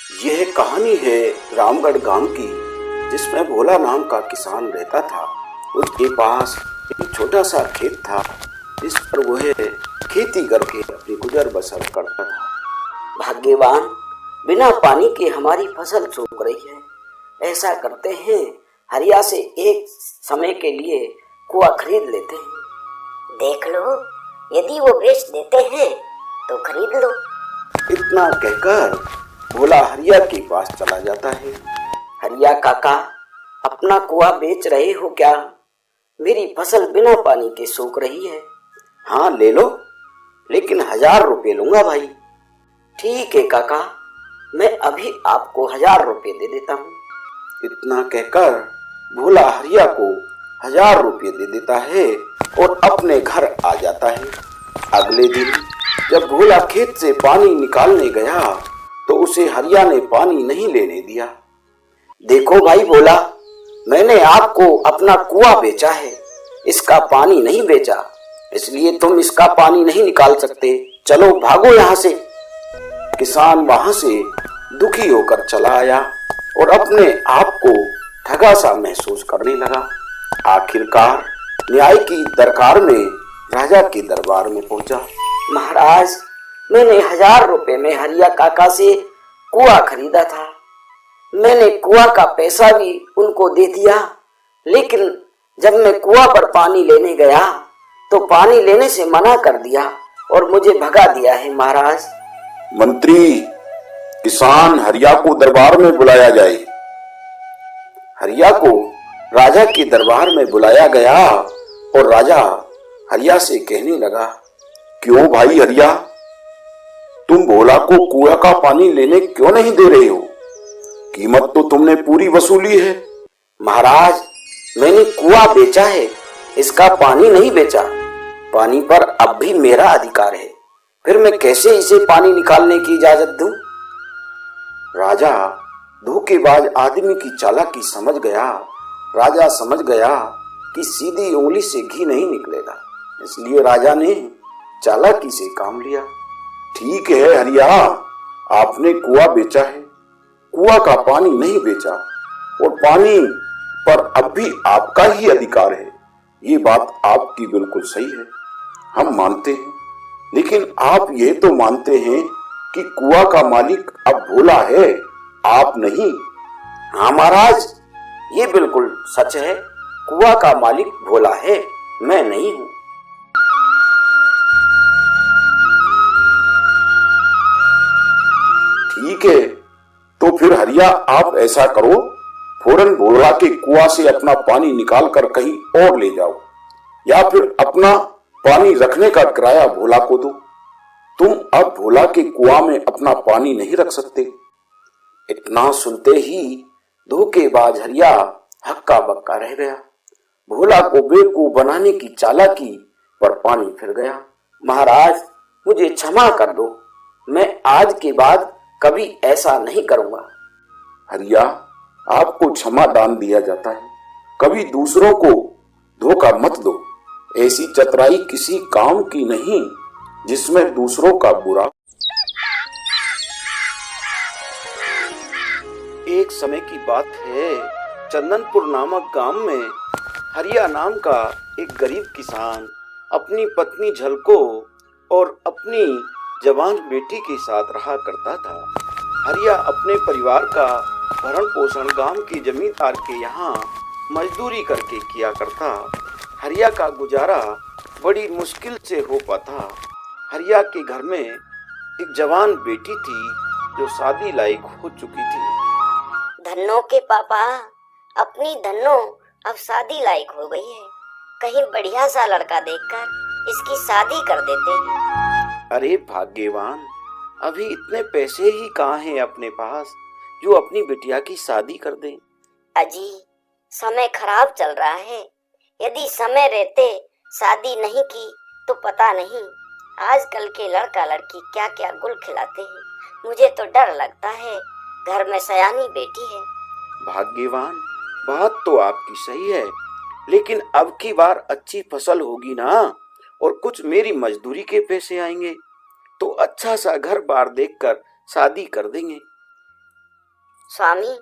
यह कहानी है रामगढ़ गांव की, जिसमें भोला नाम का किसान रहता था। उसके पास एक छोटा सा खेत था, जिस पर वह खेती करके अपनी गुजर बसर करता था। भाग्यवान, बिना पानी के हमारी फसल सूख रही है। ऐसा करते हैं, हरिया से एक समय के लिए कुआं खरीद लेते हैं। देख लो, यदि वो बेच देते हैं तो खरीद लो। इतना कहकर भोला हरिया के पास चला जाता है। हरिया काका, अपना कुआं बेच रहे हो क्या? मेरी फसल बिना पानी के सूख रही है। हाँ ले लो, लेकिन 1000 रुपये लूंगा भाई। ठीक है काका, मैं अभी आपको 1000 रुपये दे देता हूँ। इतना कहकर भोला हरिया को 1000 रुपये दे देता है और अपने घर आ जाता है। अगले दिन जब भोला खेत से पानी निकालने गया तो उसे हरिया ने पानी नहीं लेने दिया। देखो भाई भोला, मैंने आपको अपना कुआं बेचा है, इसका पानी नहीं बेचा, इसलिए तुम इसका पानी नहीं निकाल सकते। चलो भागो यहाँ से। किसान वहां से दुखी होकर चला आया और अपने आप को ठगा सा महसूस करने लगा। आखिरकार न्याय की दरकार में राजा के दरबार में पहुंचा। महाराज, मैंने 1000 रुपये में हरिया काका से कुआं खरीदा था। मैंने कुआं का पैसा भी उनको दे दिया, लेकिन जब मैं कुआं पर पानी लेने गया तो पानी लेने से मना कर दिया और मुझे भगा दिया है महाराज। मंत्री, किसान हरिया को दरबार में बुलाया जाए। हरिया को राजा के दरबार में बुलाया गया और राजा हरिया से कहने लगा, क्यों भाई हरिया, तुम भोला को कुआं का पानी लेने क्यों नहीं दे रहे हो? कीमत तो तुमने पूरी वसूली है। महाराज, मैंने कुआं बेचा है, इसका पानी नहीं बेचा। पानी पर अब भी मेरा अधिकार है, फिर मैं कैसे इसे पानी निकालने की इजाजत दूं? राजा धोखेबाज आदमी की चालाकी समझ गया। राजा समझ गया कि सीधी उंगली से घी नहीं निकलेगा, इसलिए राजा ने चालाकी से काम लिया। ठीक है हरिया, आपने कुआं बेचा है, कुआं का पानी नहीं बेचा और पानी पर अब भी आपका ही अधिकार है। ये बात आपकी बिल्कुल सही है, हम मानते हैं। लेकिन आप ये तो मानते हैं कि कुआं का मालिक अब भोला है, आप नहीं। हाँ महाराज, ये बिल्कुल सच है। कुआं का मालिक भोला है, मैं नहीं हूँ। ठीक है, तो फिर हरिया आप ऐसा करो, फौरन भोला के कुआं से अपना पानी निकाल कर कहीं और ले जाओ, या फिर अपना पानी रखने का किराया भोला को दो। तुम अब भोला के कुआं में अपना पानी नहीं रख सकते। इतना सुनते ही धोखेबाज हरिया हक्का बक्का रह गया। भोला को बेवकूफ बनाने की चालाकी पर पानी फिर गया। महाराज, मुझे क्षमा कर दो, मैं आज के बाद कभी ऐसा नहीं करूंगा। हरिया, आपको क्षमा दान दिया जाता है, कभी दूसरों को धोखा मत दो। ऐसी चतुराई किसी काम की नहीं जिसमें दूसरों का बुरा। एक समय की बात है, चंदनपुर नामक गांव में हरिया नाम का एक गरीब किसान अपनी पत्नी झलको और अपनी जवान बेटी के साथ रहा करता था। हरिया अपने परिवार का भरण पोषण गांव की जमींदार के यहाँ मजदूरी करके किया करता। हरिया का गुजारा बड़ी मुश्किल से हो पाता। हरिया के घर में एक जवान बेटी थी जो शादी लायक हो चुकी थी। धन्नो के पापा, अपनी धन्नो अब शादी लायक हो गई है। कहीं बढ़िया सा लड़का देखकर इसकी शादी कर देते हैं। अरे भाग्यवान, अभी इतने पैसे ही कहाँ हैं अपने पास जो अपनी बिटिया की शादी कर दें। अजी, समय खराब चल रहा है। यदि समय रहते शादी नहीं की तो पता नहीं आजकल के लड़का लड़की क्या क्या गुल खिलाते हैं। मुझे तो डर लगता है, घर में सयानी बेटी है। भाग्यवान, बात तो आपकी सही है, लेकिन अब की बार अच्छी फसल होगी ना, और कुछ मेरी मजदूरी के पैसे आएंगे तो अच्छा सा घर बार देखकर शादी कर देंगे। स्वामी,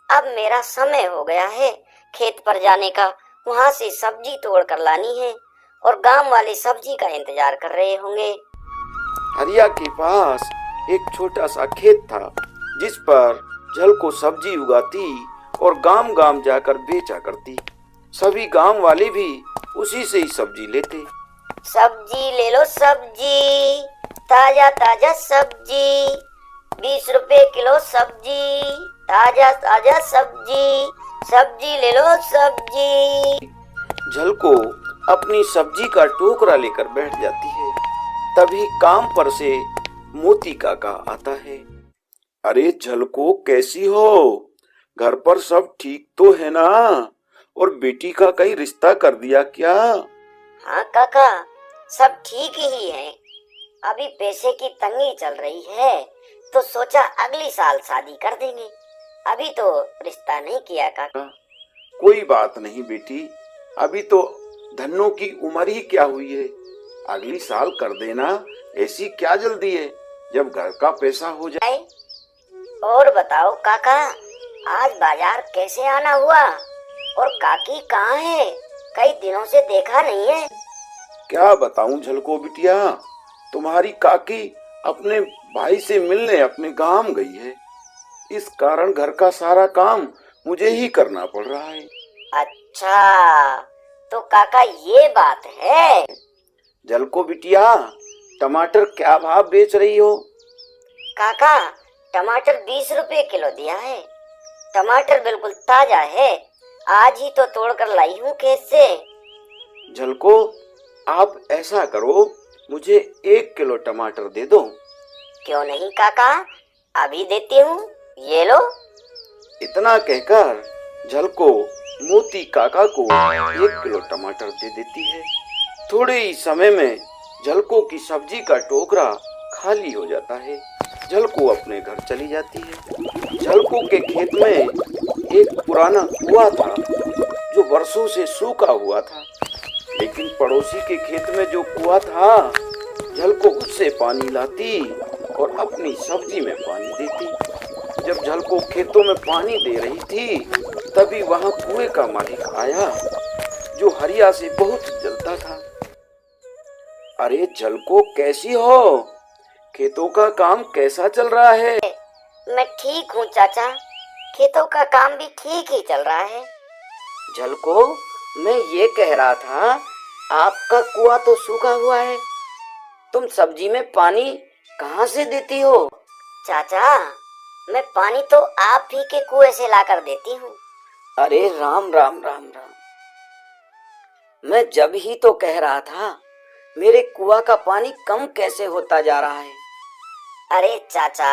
अब मेरा समय हो गया है खेत पर जाने का। वहाँ से सब्जी तोड़ कर लानी है और गांव वाले सब्जी का इंतजार कर रहे होंगे। हरिया के पास एक छोटा सा खेत था जिस पर झलको सब्जी उगाती और गांव गांव जाकर बेचा करती। सभी गांव वाले भी उसी से ही सब्जी लेते। सब्जी ले लो सब्जी, ताजा ताजा सब्जी, 20 रुपए किलो सब्जी, ताजा ताजा सब्जी, सब्जी ले लो सब्जी। झलको अपनी सब्जी का टोकरा लेकर बैठ जाती है। तभी काम पर से मोती काका आता है। अरे झलको, कैसी हो? घर पर सब ठीक तो है ना? और बेटी का कहीं रिश्ता कर दिया क्या? हाँ काका, सब ठीक ही है। अभी पैसे की तंगी चल रही है तो सोचा अगली साल शादी कर देंगे। अभी तो रिश्ता नहीं किया काका। कोई बात नहीं बेटी, अभी तो धन्नों की उम्र ही क्या हुई है। अगली साल कर देना, ऐसी क्या जल्दी है जब घर का पैसा हो जाए। और बताओ काका, आज बाजार कैसे आना हुआ? और काकी कहाँ है? कई दिनों से देखा नहीं है। क्या बताऊं झलको बिटिया, तुम्हारी काकी अपने भाई से मिलने अपने गांव गई है। इस कारण घर का सारा काम मुझे ही करना पड़ रहा है। अच्छा, तो काका ये बात है। झलको बिटिया, टमाटर क्या भाव बेच रही हो? काका, टमाटर 20 रुपए किलो दिया है। टमाटर बिल्कुल ताजा है, आज ही तो तोड़कर लाई हूँ खेत से। झलको, आप ऐसा करो, मुझे 1 किलो टमाटर दे दो। क्यों नहीं काका, अभी देती हूँ, ये लो। इतना कहकर झलको मोती काका को 1 किलो टमाटर दे देती है। थोड़े ही समय में झलको की सब्जी का टोकरा खाली हो जाता है। झलको अपने घर चली जाती है। झलको के खेत में एक पुराना कुआं था जो वर्षों से सूखा हुआ था, लेकिन पड़ोसी के खेत में जो कुआं था, झलको उससे पानी लाती और अपनी सब्जी में पानी देती। जब झलको खेतों में पानी दे रही थी, तभी वहां कुएं का मालिक आया जो हरिया से बहुत जलता था। अरे झलको, कैसी हो? खेतों का काम कैसा चल रहा है? मैं ठीक हूँ चाचा, खेतों का काम भी ठीक ही चल रहा है। झलको, मैं ये कह रहा था, आपका कुआं तो सूखा हुआ है, तुम सब्जी में पानी कहाँ से देती हो? चाचा, मैं पानी तो आप ही के कुएं से लाकर देती हूँ। अरे राम राम राम राम, मैं जब ही तो कह रहा था मेरे कुआं का पानी कम कैसे होता जा रहा है। अरे चाचा,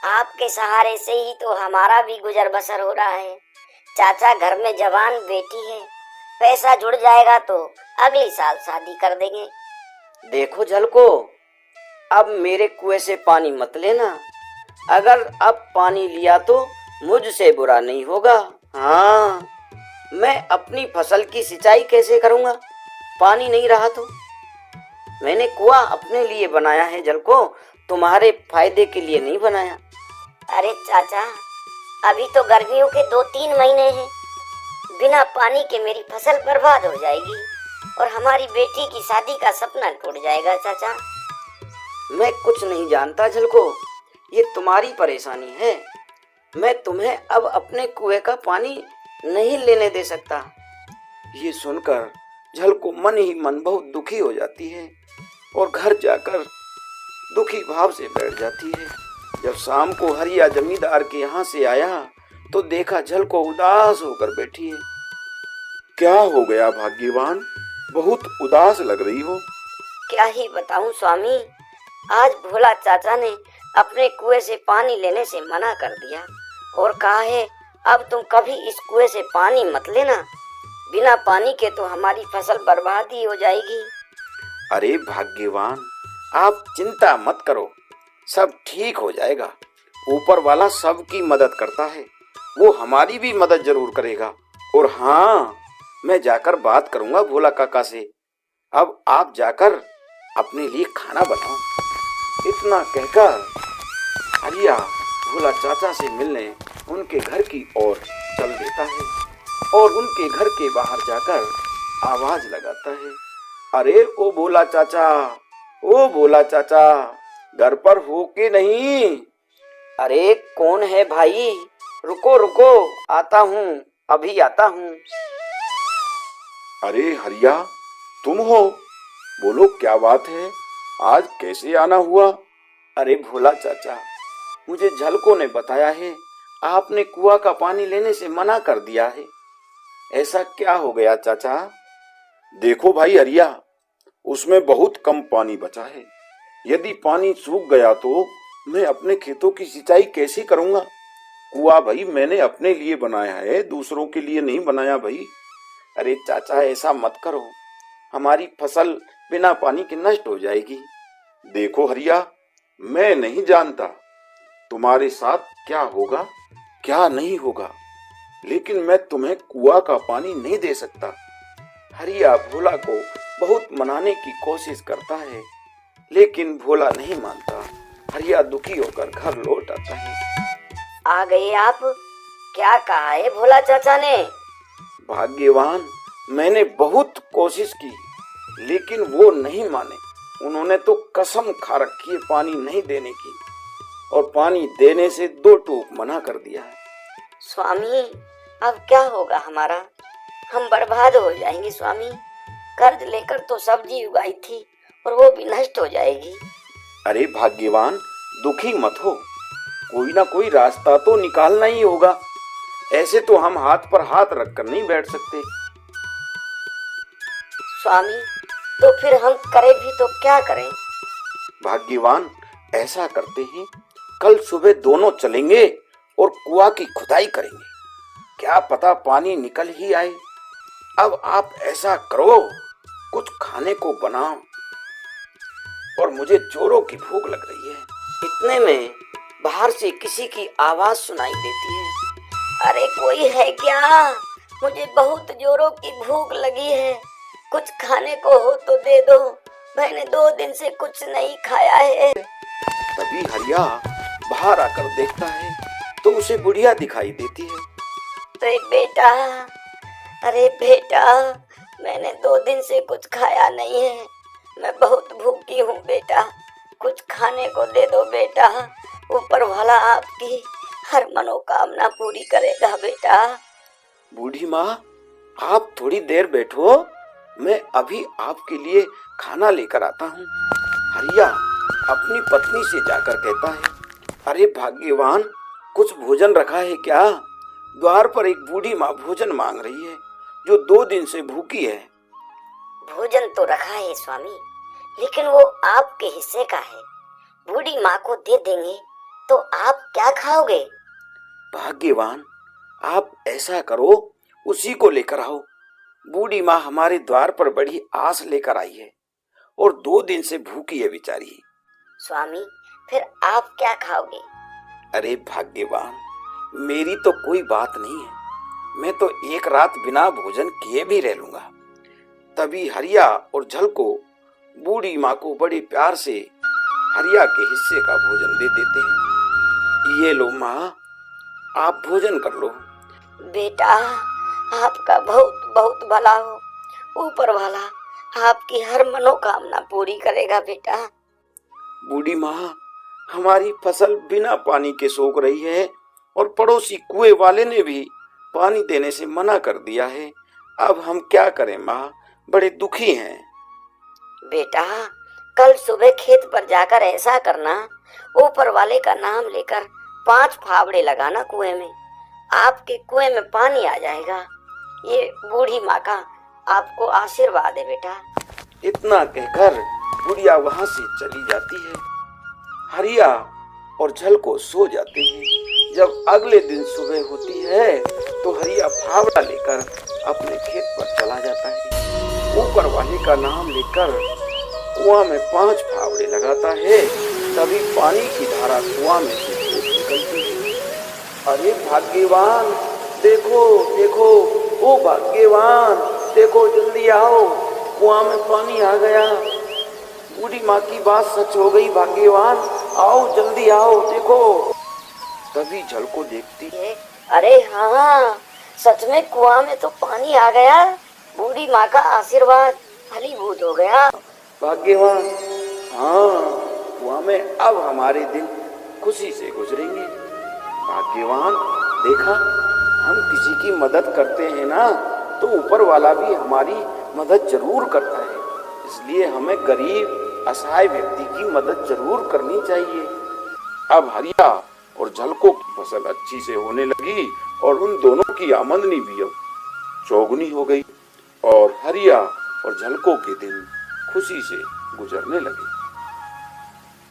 आपके सहारे से ही तो हमारा भी गुजर बसर हो रहा है। चाचा, घर में जवान बेटी है, पैसा जुड़ जाएगा तो अगली साल शादी कर देंगे। देखो झलको, अब मेरे कुएं से पानी मत लेना। अगर अब पानी लिया तो मुझसे बुरा नहीं होगा। हाँ, मैं अपनी फसल की सिंचाई कैसे करूँगा, पानी नहीं रहा तो? मैंने कुआं अपने लिए बनाया है झलको, तुम्हारे फायदे के लिए नहीं बनाया। अरे चाचा, अभी तो गर्मियों के 2-3 महीने हैं, बिना पानी के मेरी फसल बर्बाद हो जाएगी और हमारी बेटी की शादी का सपना टूट जाएगा। चाचा, मैं कुछ नहीं जानता झलको, ये तुम्हारी परेशानी है। मैं तुम्हें अब अपने कुएं का पानी नहीं लेने दे सकता। ये सुनकर झलको मन ही मन बहुत दुखी हो जाती है और घर जाकर दुखी भाव से बैठ जाती है। जब शाम को हरिया जमींदार के यहाँ से आया तो देखा झलको उदास होकर बैठी है। क्या हो गया भाग्यवान, बहुत उदास लग रही हो? क्या ही बताऊं स्वामी, आज भोला चाचा ने अपने कुएं से पानी लेने से मना कर दिया और कहा है अब तुम कभी इस कुएं से पानी मत लेना, बिना पानी के तो हमारी फसल बर्बाद ही हो जाएगी। अरे भाग्यवान, आप चिंता मत करो, सब ठीक हो जाएगा। ऊपर वाला सबकी मदद करता है, वो हमारी भी मदद जरूर करेगा। और हाँ, मैं जाकर बात करूंगा भोला काका से। अब आप जाकर अपने लिए खाना बनाओ। इतना कहकर हरिया भोला चाचा से मिलने उनके घर की ओर चल देता है और उनके घर के बाहर जाकर आवाज लगाता है, अरे ओ भोला चाचा, ओ भोला चाचा, घर पर हो के नहीं? अरे कौन है भाई? रुको रुको, आता हूँ, अभी आता हूँ। अरे हरिया, तुम हो? बोलो क्या बात है, आज कैसे आना हुआ? अरे भोला चाचा, मुझे झलको ने बताया है आपने कुआं का पानी लेने से मना कर दिया है। ऐसा क्या हो गया चाचा? देखो भाई हरिया, उसमें बहुत कम पानी बचा है। यदि पानी सूख गया तो मैं अपने खेतों की सिंचाई कैसे करूंगा? कुआं भाई मैंने अपने लिए बनाया है, दूसरों के लिए नहीं बनाया भाई। अरे चाचा ऐसा मत करो, हमारी फसल बिना पानी के नष्ट हो जाएगी। देखो हरिया, मैं नहीं जानता तुम्हारे साथ क्या होगा क्या नहीं होगा, लेकिन मैं तुम्हें कुआं का पानी नहीं दे सकता। हरिया भोला को बहुत मनाने की कोशिश करता है, लेकिन भोला नहीं मानता। हरिया दुखी होकर घर लौट आता है। आ गए आप? क्या कहा है भोला चाचा ने? भाग्यवान, मैंने बहुत कोशिश की, लेकिन वो नहीं माने। उन्होंने तो कसम खा रखी है पानी नहीं देने की, और पानी देने से 2 टूक मना कर दिया है। स्वामी, अब क्या होगा हमारा? हम बर्बाद हो जाएंगे स्वामी। कर्ज लेकर तो सब्जी उगाई थी और वो भी नष्ट हो जाएगी। अरे भाग्यवान, दुखी मत हो, कोई ना कोई रास्ता तो निकालना ही होगा। ऐसे तो हम हाथ पर हाथ रखकर नहीं बैठ सकते। स्वामी, तो फिर हम करें भी तो क्या करें? भाग्यवान, ऐसा करते हैं, कल सुबह दोनों चलेंगे और कुआं की खुदाई करेंगे। क्या पता पानी निकल ही आए। अब आप ऐसा करो, कुछ खाने को बनाओ, और मुझे जोरों की भूख लग रही है। इतने में बाहर से किसी की आवाज सुनाई देती है। अरे कोई है क्या? मुझे बहुत जोरों की भूख लगी है, कुछ खाने को हो तो दे दो, मैंने 2 दिन से कुछ नहीं खाया है। तभी हरिया बाहर आकर देखता है तो उसे बुढ़िया दिखाई देती है। अरे बेटा, अरे बेटा, मैंने 2 दिन से कुछ खाया नहीं है, मैं बहुत भूखी हूँ बेटा, कुछ खाने को दे दो बेटा, ऊपर वाला आपकी हर मनोकामना पूरी करेगा बेटा। बूढ़ी माँ, आप थोड़ी देर बैठो, मैं अभी आपके लिए खाना लेकर आता हूँ। हरिया अपनी पत्नी से जाकर कहता है, अरे भाग्यवान, कुछ भोजन रखा है क्या? द्वार पर एक बूढ़ी माँ भोजन मांग रही है, जो 2 दिन से भूखी है। भोजन तो रखा है स्वामी, लेकिन वो आपके हिस्से का है, बूढ़ी माँ को दे देंगे तो आप क्या खाओगे? भाग्यवान, आप ऐसा करो, उसी को लेकर आओ। बूढ़ी माँ हमारे द्वार पर बड़ी आस लेकर आई है और 2 दिन से भूखी है बेचारी। स्वामी, फिर आप क्या खाओगे? अरे भाग्यवान, मेरी तो कोई बात नहीं है, मैं तो 1 रात बिना भोजन किए भी रह लूंगा। तभी हरिया और झलको बूढ़ी माँ को बड़े प्यार से हरिया के हिस्से का भोजन दे देते हैं। ये लो माँ, आप भोजन कर लो। बेटा, आपका बहुत बहुत भला हो, ऊपर वाला आपकी हर मनोकामना पूरी करेगा बेटा। बूढ़ी माँ, हमारी फसल बिना पानी के सूख रही है और पड़ोसी कुएं वाले ने भी पानी देने से मना कर दिया है। अब हम क्या करें माँ, बड़े दुखी हैं। बेटा, कल सुबह खेत पर जाकर ऐसा करना, ऊपर वाले का नाम लेकर 5 फावड़े लगाना कुएं में, आपके कुएं में पानी आ जाएगा। ये बूढ़ी माँ का आपको आशीर्वाद है बेटा। इतना कहकर बुढ़िया वहां से चली जाती है। हरिया और झलको सो जाते हैं। जब अगले दिन सुबह होती है तो हरिया फावड़ा लेकर अपने खेत पर चला जाता है। ऊपर वाले का नाम लेकर कुआं में 5 फावड़े लगाता है, तभी पानी की धारा कुआं में से निकलती है। अरे भाग्यवान, देखो देखो, ओ भाग्यवान, देखो जल्दी आओ, कुआं में पानी आ गया। बूढ़ी माँ की बात सच हो गई, भाग्यवान आओ जल्दी आओ, देखो। तभी जल को देखती है। अरे हाँ, सच में कुआं में तो पानी आ गया। बूढ़ी माँ का आशीर्वाद फलीभूत हो गया। भाग्यवान, हाँ, कुआं में अब हमारे दिन खुशी से गुजरेंगे। भाग्यवान, देखा, हम किसी की मदद करते हैं ना तो ऊपर वाला भी हमारी मदद जरूर करता है। इसलिए हमें गरीब असहाय व्यक्ति की मदद जरूर करनी चाहिए। अब हरिया और झलको की फसल अच्छी से होने लगी और उन दोनों की आमदनी भी अब चौगुनी हो गई और हरिया और झलको के दिन खुशी से गुजरने लगे।